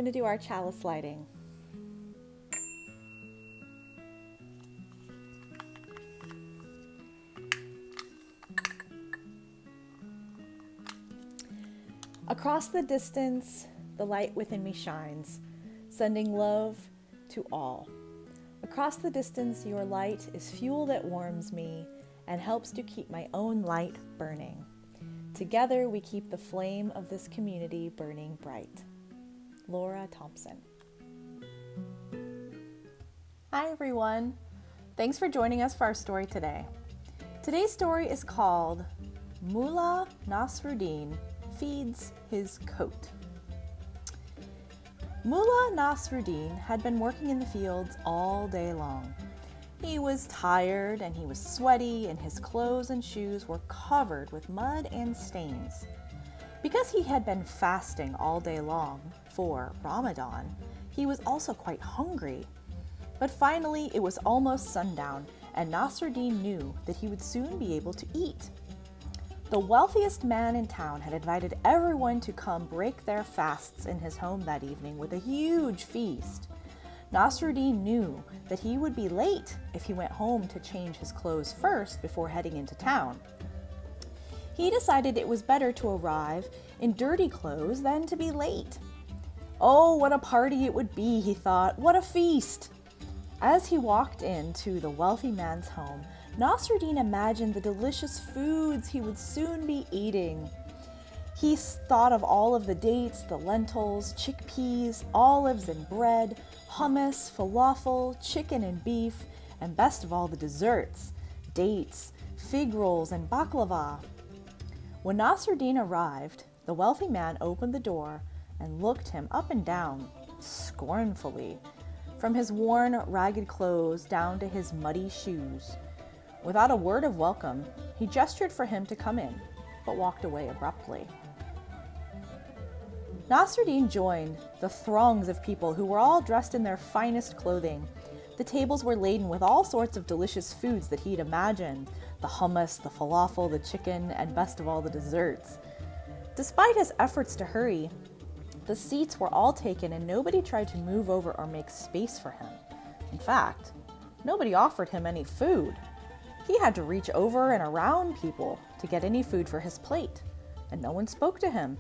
to do our chalice lighting. Across the distance, the light within me shines, sending love to all. Across the distance, your light is fuel that warms me and helps to keep my own light burning. Together, we keep the flame of this community burning bright. Laura Thompson. Hi, everyone. Thanks for joining us for our story today. Today's story is called Mullah Nasruddin Feeds His Coat. Mullah Nasruddin had been working in the fields all day long. He was tired and he was sweaty, and his clothes and shoes were covered with mud and stains. Because he had been fasting all day long for Ramadan, he was also quite hungry. But finally, it was almost sundown, and Nasruddin knew that he would soon be able to eat. The wealthiest man in town had invited everyone to come break their fasts in his home that evening with a huge feast. Nasruddin knew that he would be late if he went home to change his clothes first before heading into town. He decided it was better to arrive in dirty clothes than to be late. Oh, what a party it would be, he thought. What a feast! As he walked into the wealthy man's home, Nasruddin imagined the delicious foods he would soon be eating. He thought of all of the dates, the lentils, chickpeas, olives and bread, hummus, falafel, chicken and beef, and best of all, the desserts, dates, fig rolls, and baklava. When Nasruddin arrived, the wealthy man opened the door and looked him up and down, scornfully, from his worn, ragged clothes down to his muddy shoes. Without a word of welcome, he gestured for him to come in, but walked away abruptly. Nasruddin joined the throngs of people who were all dressed in their finest clothing. The tables were laden with all sorts of delicious foods that he'd imagined: the hummus, the falafel, the chicken, and best of all, the desserts. Despite his efforts to hurry, the seats were all taken and nobody tried to move over or make space for him. In fact, nobody offered him any food. He had to reach over and around people to get any food for his plate, and no one spoke to him.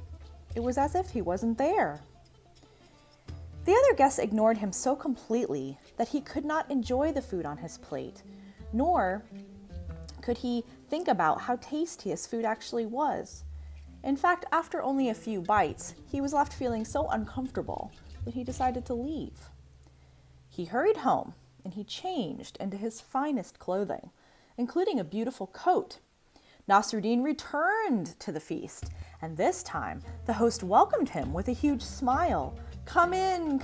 It was as if he wasn't there. The other guests ignored him so completely that he could not enjoy the food on his plate, nor could he think about how tasty his food actually was. In fact, after only a few bites, he was left feeling so uncomfortable that he decided to leave. He hurried home and he changed into his finest clothing, including a beautiful coat. Nasruddin returned to the feast, and this time the host welcomed him with a huge smile. Come in,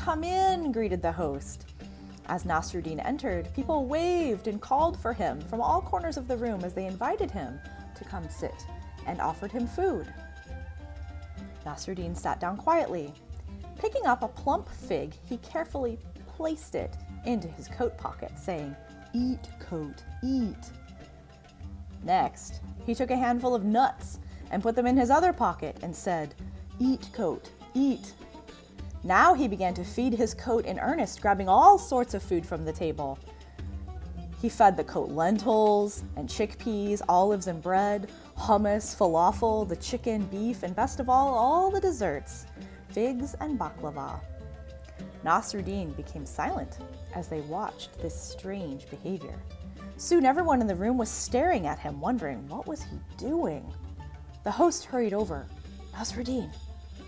greeted the host. As Nasruddin entered, people waved and called for him from all corners of the room as they invited him to come sit and offered him food. Nasruddin sat down quietly. Picking up a plump fig, he carefully placed it into his coat pocket, saying, "Eat, coat, eat." Next, he took a handful of nuts and put them in his other pocket and said, "Eat, coat, eat." Now he began to feed his coat in earnest, grabbing all sorts of food from the table. He fed the coat lentils and chickpeas, olives and bread, hummus, falafel, the chicken, beef, and best of all the desserts, figs and baklava. Nasruddin became silent as they watched this strange behavior. Soon everyone in the room was staring at him, wondering what was he doing. The host hurried over. "Nasruddin,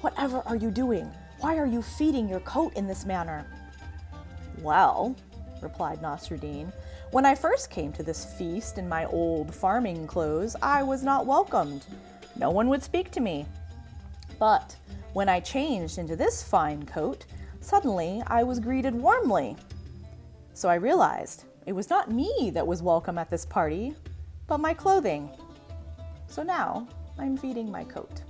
whatever are you doing? Why are you feeding your coat in this manner?" "Well," replied Nasruddin, "when I first came to this feast in my old farming clothes, I was not welcomed. No one would speak to me. But when I changed into this fine coat, suddenly I was greeted warmly. So I realized it was not me that was welcome at this party, but my clothing. So now I'm feeding my coat."